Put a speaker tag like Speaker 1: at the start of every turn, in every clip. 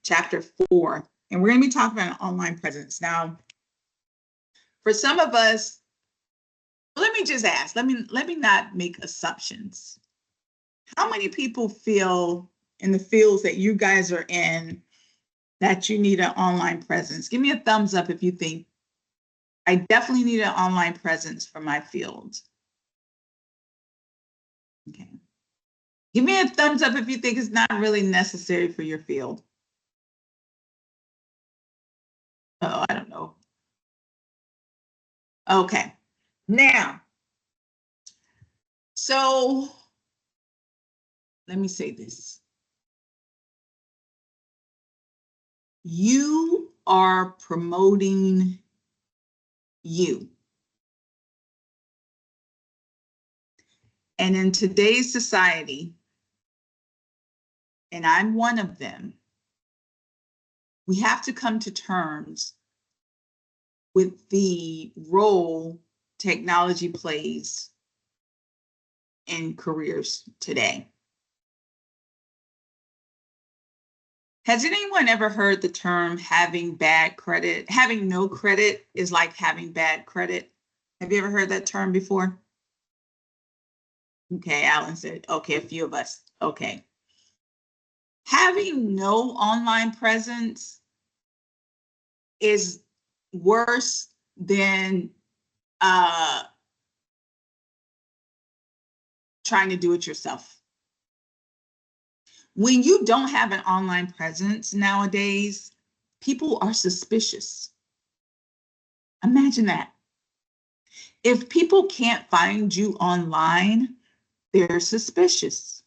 Speaker 1: chapter 4, and we're going to be talking about online presence. Now, for some of us, let me just ask, let me not make assumptions. How many people feel in the fields that you guys are in that you need an online presence? Give me a thumbs up if you think I definitely need an online presence for my field. Okay. Give me a thumbs up if you think it's not really necessary for your field. Oh, I don't know. Okay. Now, so let me say this. You are promoting you. And in today's society, and I'm one of them, we have to come to terms with the role technology plays in careers today. Has anyone ever heard the term having bad credit? Having no credit is like having bad credit. Have you ever heard that term before? Okay, Alan said, okay, a few of us. Okay. Having no online presence is worse than trying to do it yourself. When you don't have an online presence nowadays, people are suspicious. Imagine that. If people can't find you online, they're suspicious.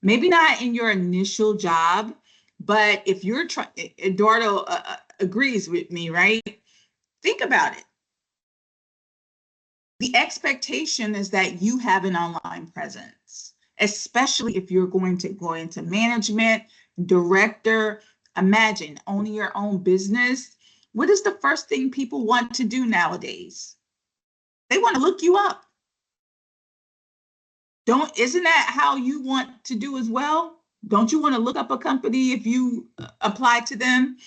Speaker 1: Maybe not in your initial job, but if you're trying, Eduardo agrees with me, right? Think about it. The expectation is that you have an online presence, especially if you're going to go into management, director. Imagine owning your own business. What is the first thing people want to do nowadays? They want to look you up. Isn't that how you want to do as well? Don't you want to look up a company if you apply to them?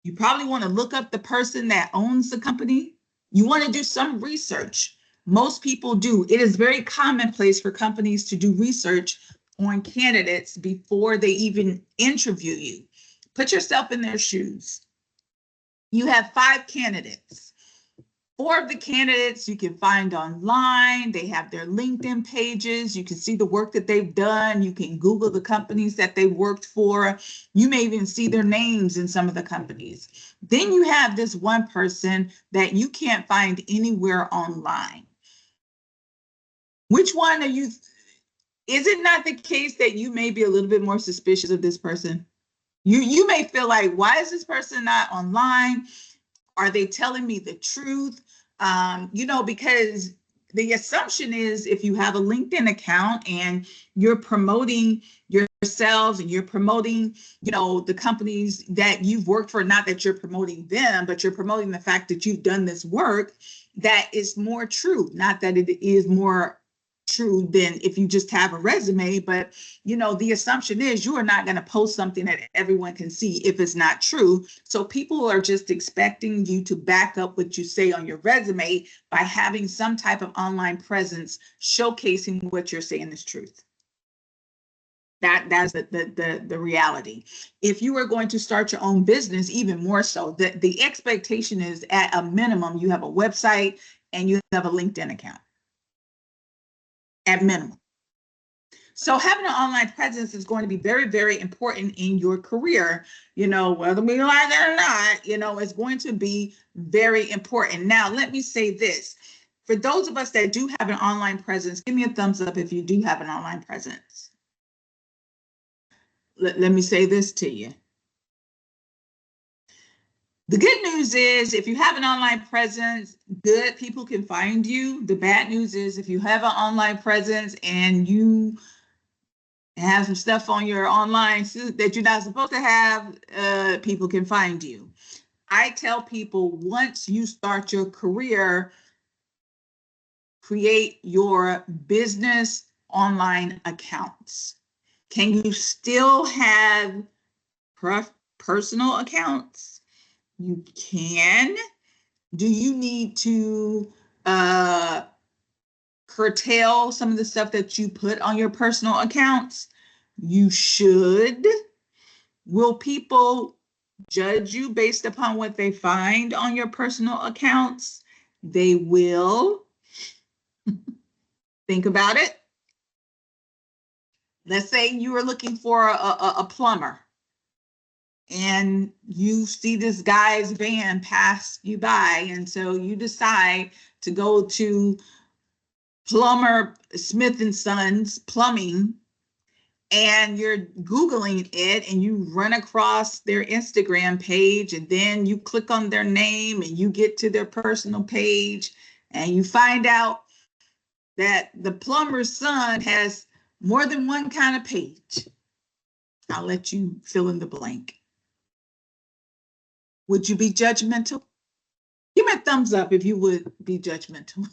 Speaker 1: You probably want to look up the person that owns the company. You want to do some research. Most people do. It is very commonplace for companies to do research on candidates before they even interview you. Put yourself in their shoes. You have 5 candidates. 4 of the candidates you can find online. They have their LinkedIn pages. You can see the work that they've done. You can Google the companies that they've worked for. You may even see their names in some of the companies. Then you have this one person that you can't find anywhere online. Which one are you? Is it not the case that you may be a little bit more suspicious of this person? You may feel like, why is this person not online? Are they telling me the truth? Because the assumption is if you have a LinkedIn account and you're promoting yourselves and you're promoting, the companies that you've worked for, not that you're promoting them, but you're promoting the fact that you've done this work, that is more true. Not that it is more true than if you just have a resume, but the assumption is you are not going to post something that everyone can see if it's not true. So people are just expecting you to back up what you say on your resume by having some type of online presence showcasing what you're saying is truth. That's the reality. If you are going to start your own business, even more so, the expectation is at a minimum you have a website and you have a LinkedIn account. At minimum. So having an online presence is going to be very, very important in your career, whether we like it or not, it's going to be very important. Now, let me say this. For those of us that do have an online presence, give me a thumbs up if you do have an online presence. Let me say this to you. The good news is if you have an online presence, good, people can find you. The bad news is if you have an online presence and you have some stuff on your online suit that you're not supposed to have, people can find you. I tell people once you start your career, create your business online accounts. Can you still have personal accounts? You can. Do you need to curtail some of the stuff that you put on your personal accounts? You should. Will people judge you based upon what they find on your personal accounts? They will. Think about it. Let's say you are looking for a plumber and you see this guy's van pass you by, and so you decide to go to plumber Smith and Sons Plumbing, and you're Googling it and you run across their Instagram page, and then you click on their name and you get to their personal page and you find out that the plumber's son has more than one kind of page. I'll let you fill in the blank. Would you be judgmental? Give me a thumbs up if you would be judgmental.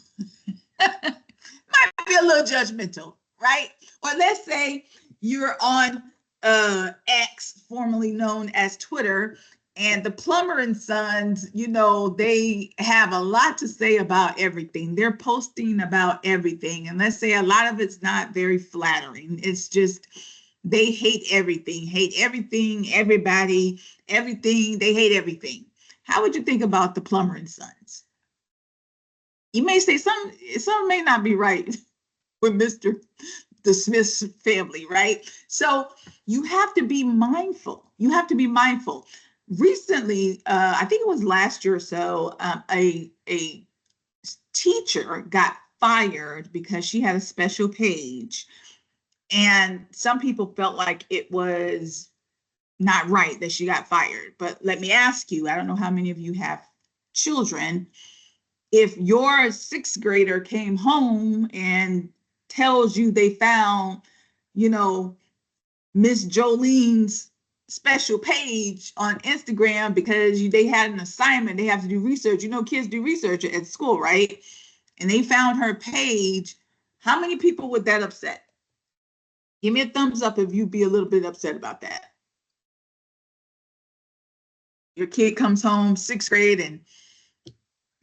Speaker 1: Might be a little judgmental, right? Or let's say you're on X, formerly known as Twitter, and the plumber and sons, you know, they have a lot to say about everything. They're posting about everything. And let's say a lot of it's not very flattering. It's just, they hate everything, everybody, everything. They hate everything. How would you think about the plumber and sons? You may say some may not be right with the Smith family, right? So you have to be mindful. You have to be mindful. Recently, I think it was last year or so, a teacher got fired because she had a special page. And some people felt like it was not right that she got fired. But let me ask you, I don't know how many of you have children. If your sixth grader came home and tells you they found, you know, Miss Jolene's special page on Instagram because they had an assignment, they have to do research. You know, kids do research at school, right? And they found her page. How many people would that upset? Give me a thumbs up if you'd be a little bit upset about that. Your kid comes home, sixth grade, and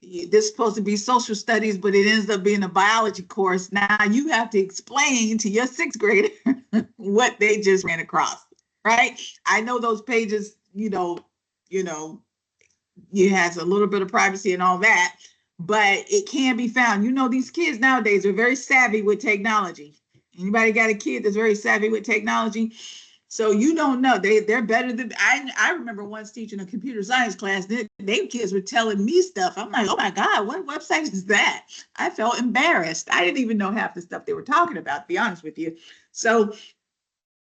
Speaker 1: this is supposed to be social studies, but it ends up being a biology course. Now you have to explain to your sixth grader what they just ran across, right? I know those pages, it has a little bit of privacy and all that, but it can be found. You know, these kids nowadays are very savvy with technology. Anybody got a kid that's very savvy with technology? So you don't know, they're better than I remember once teaching a computer science class, they kids were telling me stuff. I'm like, oh my God, what website is that? I felt embarrassed. I didn't even know half the stuff they were talking about, to be honest with you. So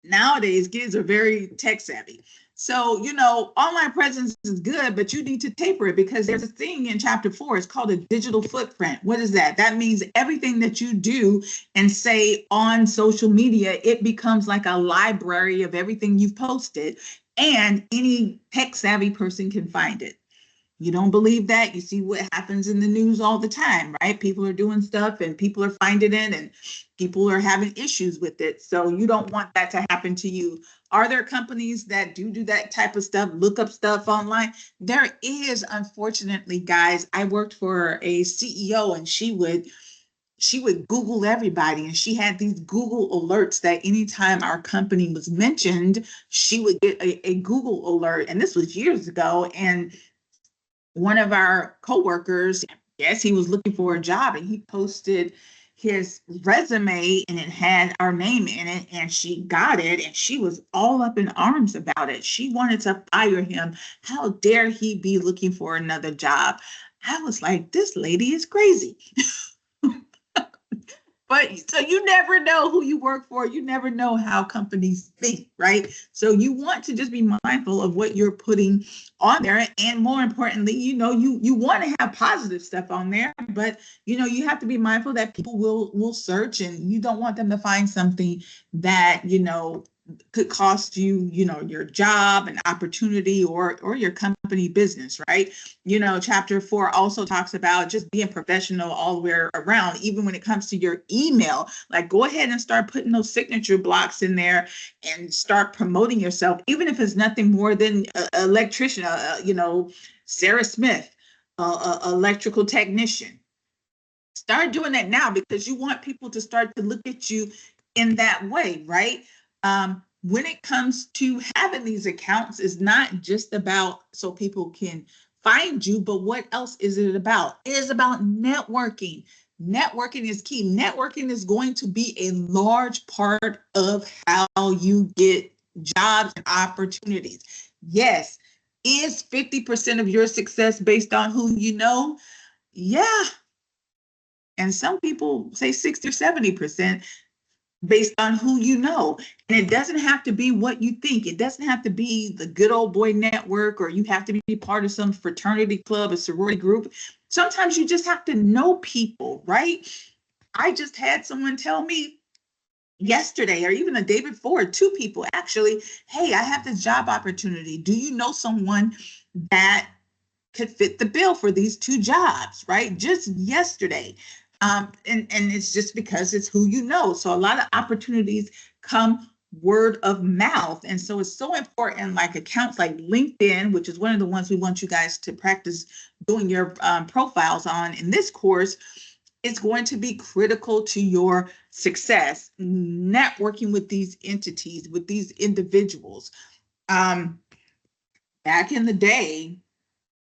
Speaker 1: nowadays kids are very tech savvy. So, you know, online presence is good, but you need to taper it, because there's a thing in chapter 4, it's called a digital footprint. What is that? That means everything that you do and say on social media, it becomes like a library of everything you've posted, and any tech savvy person can find it. You don't believe that? You see what happens in the news all the time, right? People are doing stuff and people are finding it and people are having issues with it. So you don't want that to happen to you. Are there companies that do that type of stuff, look up stuff online? There is, unfortunately, guys. I worked for a CEO and she would Google everybody, and she had these Google alerts that anytime our company was mentioned, she would get a Google alert. And this was years ago. And one of our coworkers, yes, he was looking for a job, and he posted his resume and it had our name in it, and she got it, and she was all up in arms about it. She wanted to fire him. How dare he be looking for another job? I was like, this lady is crazy. But so you never know who you work for. You never know how companies think, right? So you want to just be mindful of what you're putting on there. And more importantly, you know, you want to have positive stuff on there, but you know, you have to be mindful that people will search, and you don't want them to find something that, you know, could cost you, your job and opportunity or your company business, right? Chapter 4 also talks about just being professional all the way around, even when it comes to your email. Like, go ahead and start putting those signature blocks in there and start promoting yourself, even if it's nothing more than an electrician, Sarah Smith, electrical technician. Start doing that now, because you want people to start to look at you in that way, right? When it comes to having these accounts, it's not just about so people can find you, but what else is it about? It is about networking. Networking is key. Networking is going to be a large part of how you get jobs and opportunities. Yes. Is 50% of your success based on who you know? Yeah. And some people say 60 or 70% based on who you know. And it doesn't have to be what you think. It doesn't have to be the good old boy network, or you have to be part of some fraternity club, a sorority group. Sometimes you just have to know people, right? I just had someone tell me yesterday, or even the day before, 2 people actually, hey, I have this job opportunity. Do you know someone that could fit the bill for these 2 jobs, right? Just yesterday. And it's just because it's who you know. So a lot of opportunities come word of mouth. And so it's so important, like accounts like LinkedIn, which is one of the ones we want you guys to practice doing your profiles on in this course. It's going to be critical to your success, networking with these entities, with these individuals. Back in the day,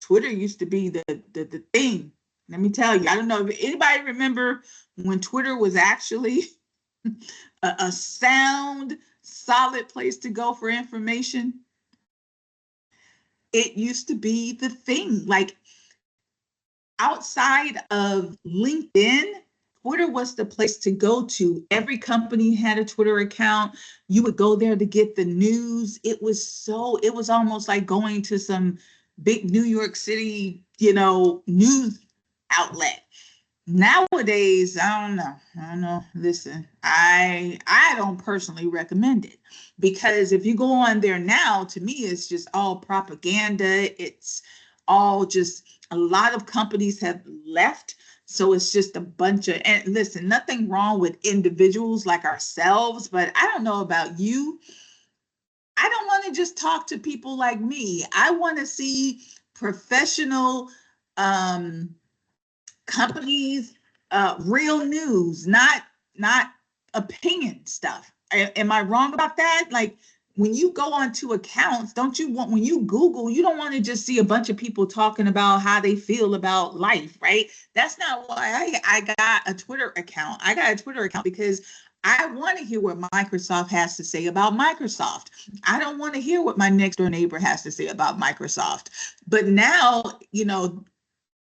Speaker 1: Twitter used to be the thing. Let me tell you, I don't know if anybody remember when Twitter was actually a sound, solid place to go for information. It used to be the thing. Like, outside of LinkedIn, Twitter was the place to go to. Every company had a Twitter account. You would go there to get the news. It was almost like going to some big New York City, news outlet. Nowadays, I don't know. Listen, I don't personally recommend it, because if you go on there now, to me, it's just all propaganda. It's all just, a lot of companies have left. So it's just a bunch of, and listen, nothing wrong with individuals like ourselves, but I don't know about you. I don't want to just talk to people like me. I want to see professional companies, real news, not opinion stuff. Am I wrong about that? Like, when you go onto accounts, don't you want, when you Google, you don't want to just see a bunch of people talking about how they feel about life, right? That's not why I got a Twitter account. I got a Twitter account because I want to hear what Microsoft has to say about Microsoft. I don't want to hear what my next door neighbor has to say about Microsoft. But now,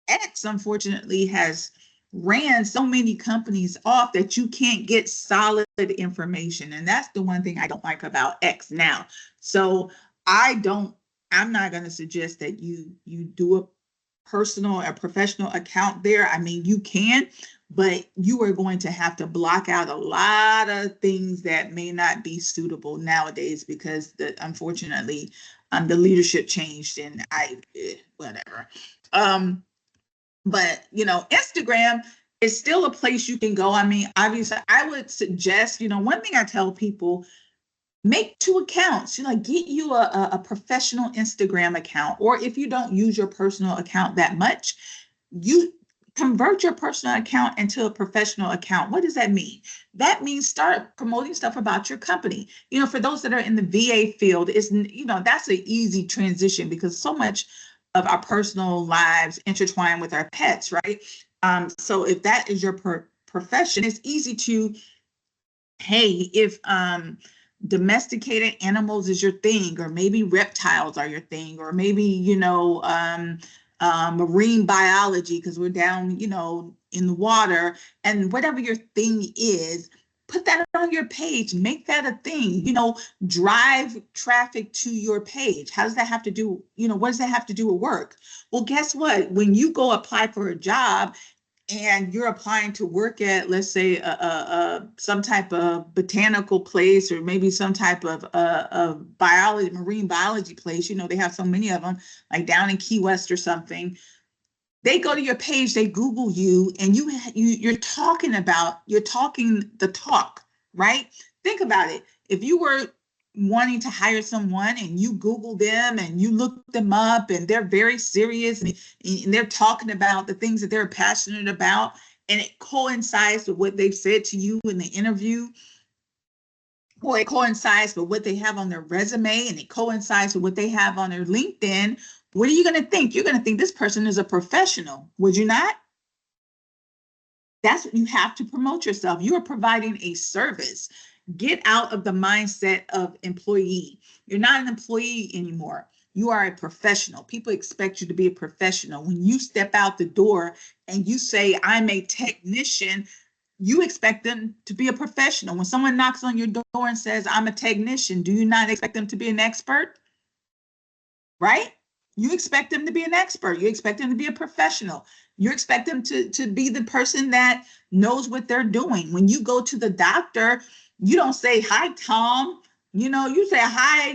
Speaker 1: X, unfortunately, has ran so many companies off that you can't get solid information. And that's the one thing I don't like about X now. So I'm not going to suggest that you do a professional account there. I mean, you can, but you are going to have to block out a lot of things that may not be suitable nowadays, because unfortunately, the leadership changed, and whatever. But, Instagram is still a place you can go. I mean, obviously, I would suggest, one thing I tell people, make 2 accounts. Get you a professional Instagram account, or if you don't use your personal account that much, you convert your personal account into a professional account. What does that mean? That means start promoting stuff about your company. For those that are in the VA field, that's an easy transition, because so much of our personal lives intertwine with our pets, right? So if that is your profession, it's easy to, hey, if domesticated animals is your thing, or maybe reptiles are your thing, or maybe, marine biology, because we're down, in the water, and whatever your thing is, put that on your page, make that a thing, drive traffic to your page. How does that have to do, what does that have to do with work? Well, guess what? When you go apply for a job and you're applying to work at, let's say, some type of botanical place, or maybe some type of biology, marine biology place. You know, they have so many of them, like down in Key West or something. They go to your page, they Google you, and you're talking the talk, right? Think about it. If you were wanting to hire someone and you Google them and you look them up and they're very serious, and they're talking about the things that they're passionate about, and it coincides with what they've said to you in the interview, or it coincides with what they have on their resume, and it coincides with what they have on their LinkedIn, what are you going to think? You're going to think this person is a professional, would you not? That's what you have to promote yourself. You are providing a service. Get out of the mindset of employee. You're not an employee anymore. You are a professional. People expect you to be a professional. When you step out the door and you say, I'm a technician, you expect them to be a professional. When someone knocks on your door and says, I'm a technician, do you not expect them to be an expert? Right? You expect them to be an expert. You expect them to be a professional. You expect them to be the person that knows what they're doing. When you go to the doctor, you don't say, hi, Tom. You know, you say, hi,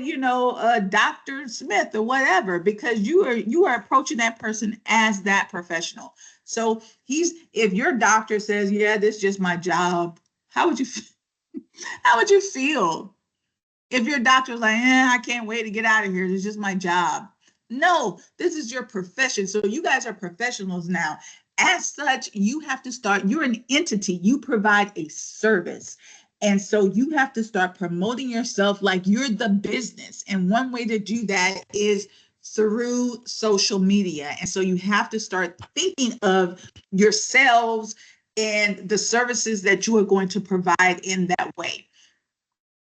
Speaker 1: Dr. Smith or whatever, because you are approaching that person as that professional. So if your doctor says, yeah, this is just my job, how would you feel? If your doctor's like, I can't wait to get out of here, this is just my job. No, this is your profession. So you guys are professionals now. As such, you have to start, you're an entity, you provide a service. And so you have to start promoting yourself like you're the business. And one way to do that is through social media. And so you have to start thinking of yourselves and the services that you are going to provide in that way.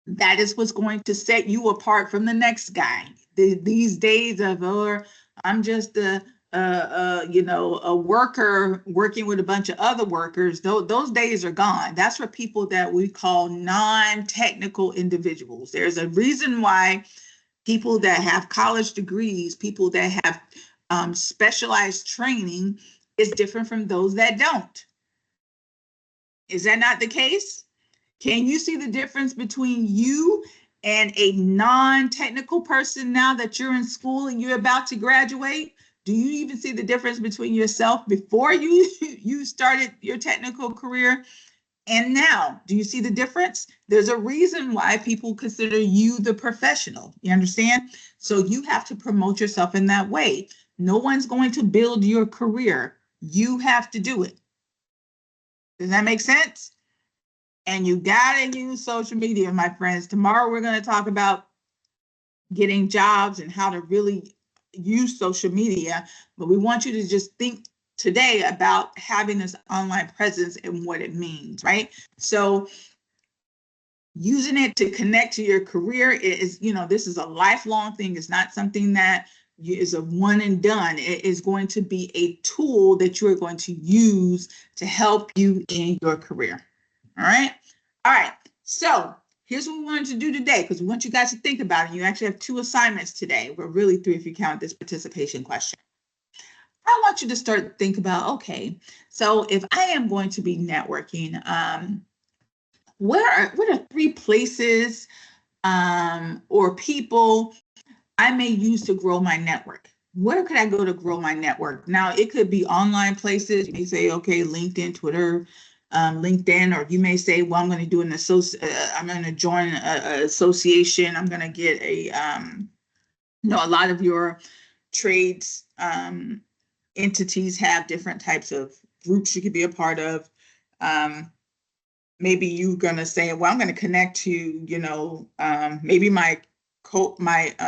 Speaker 1: That is what's going to set you apart from the next guy. These days of, I'm just a worker working with a bunch of other workers, those days are gone. That's for people that we call non-technical individuals. There's a reason why people that have college degrees, people that have specialized training is different from those that don't. Is that not the case? Can you see the difference between you and a non-technical person now that you're in school and you're about to graduate? Do you even see the difference between yourself before you started your technical career and now? Do you see the difference? There's a reason why people consider you the professional. You understand? So you have to promote yourself in that way. No one's going to build your career. You have to do it. Does that make sense? And you gotta use social media, my friends. Tomorrow we're going to talk about getting jobs and how to really use social media. But we want you to just think today about having this online presence and what it means, right? So using it to connect to your career is, this is a lifelong thing. It's not something that is a one and done. It is going to be a tool that you are going to use to help you in your career. All right. All right. So here's what we wanted to do today, because we want you guys to think about it. You actually have 2 assignments today. Well, really 3 if you count this participation question. I want you to start to think about, okay, so if I am going to be networking, what are 3 places or people I may use to grow my network? Where could I go to grow my network? Now, it could be online places. You may say, okay, LinkedIn, Twitter, LinkedIn, or you may say, well, I'm going to do I'm going to join an association. I'm going to get a lot of your trades entities have different types of groups you could be a part of. Maybe you're going to say, well, I'm going to connect to, maybe my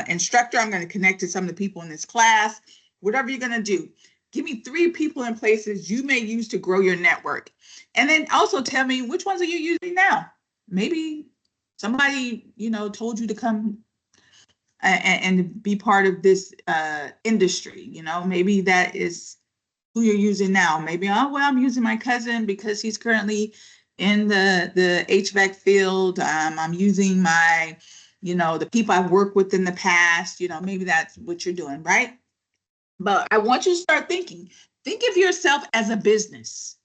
Speaker 1: instructor. I'm going to connect to some of the people in this class. Whatever you're going to do. Give me 3 people and places you may use to grow your network. And then also tell me, which ones are you using now? Maybe somebody, told you to come and be part of this industry. Maybe that is who you're using now. Maybe, I'm using my cousin because he's currently in the HVAC field. I'm using my, the people I've worked with in the past. Maybe that's what you're doing, right? But I want you to start thinking. Think of yourself as a business.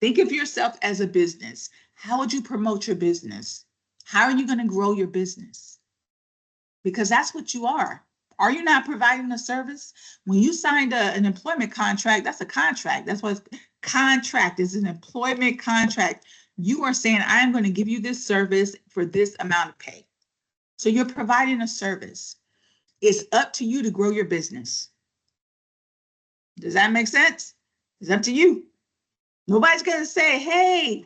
Speaker 1: Think of yourself as a business. How would you promote your business? How are you going to grow your business? Because that's what you are. Are you not providing a service? When you signed an employment contract, that's a contract. That's what contract is, an employment contract. You are saying, I'm going to give you this service for this amount of pay. So you're providing a service. It's up to you to grow your business. Does that make sense? It's up to you. Nobody's going to say, hey,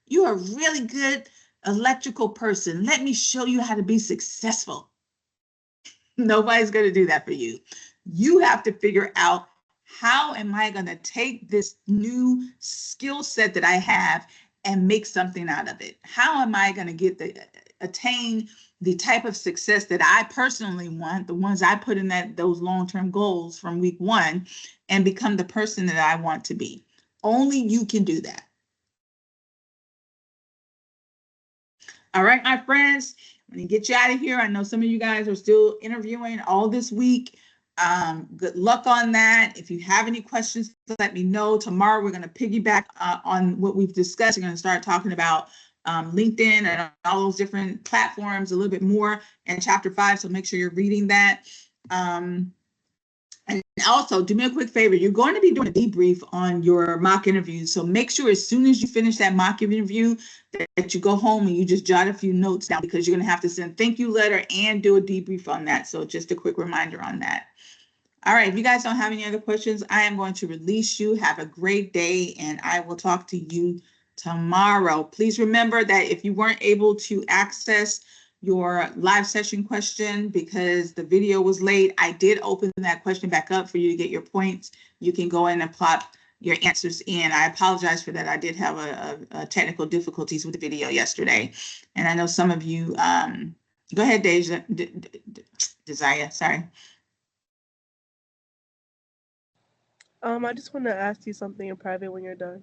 Speaker 1: you're a really good electrical person. Let me show you how to be successful. Nobody's going to do that for you. You have to figure out, how am I going to take this new skill set that I have and make something out of it? How am I going to attain the type of success that I personally want, the ones I put in those long-term goals from week 1, and become the person that I want to be? Only you can do that. All right, my friends, I'm going to get you out of here. I know some of you guys are still interviewing all this week. Good luck on that. If you have any questions, let me know. Tomorrow, we're going to piggyback on what we've discussed. We're going to start talking about LinkedIn and all those different platforms a little bit more in chapter 5. So make sure you're reading that. And also, do me a quick favor. You're going to be doing a debrief on your mock interviews. So make sure as soon as you finish that mock interview that you go home and you just jot a few notes down, because you're going to have to send a thank you letter and do a debrief on that. So just a quick reminder on that. All right. If you guys don't have any other questions, I am going to release you. Have a great day, and I will talk to you tomorrow. Please remember that if you weren't able to access your live session question because the video was late, I did open that question back up for you to get your points. You can go in and plot your answers in. I apologize for that. I did have a technical difficulties with the video yesterday. And I know some of you, go ahead, Desire, sorry.
Speaker 2: I just want to ask you something in private when you're done.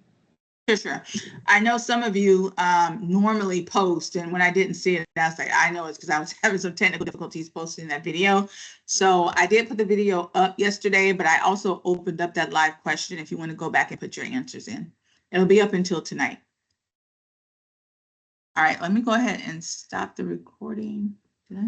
Speaker 1: Sure. I know some of you normally post, and when I didn't see it, I was like, I know it's because I was having some technical difficulties posting that video. So I did put the video up yesterday, but I also opened up that live question if you want to go back and put your answers in. It'll be up until tonight. All right, let me go ahead and stop the recording. Did I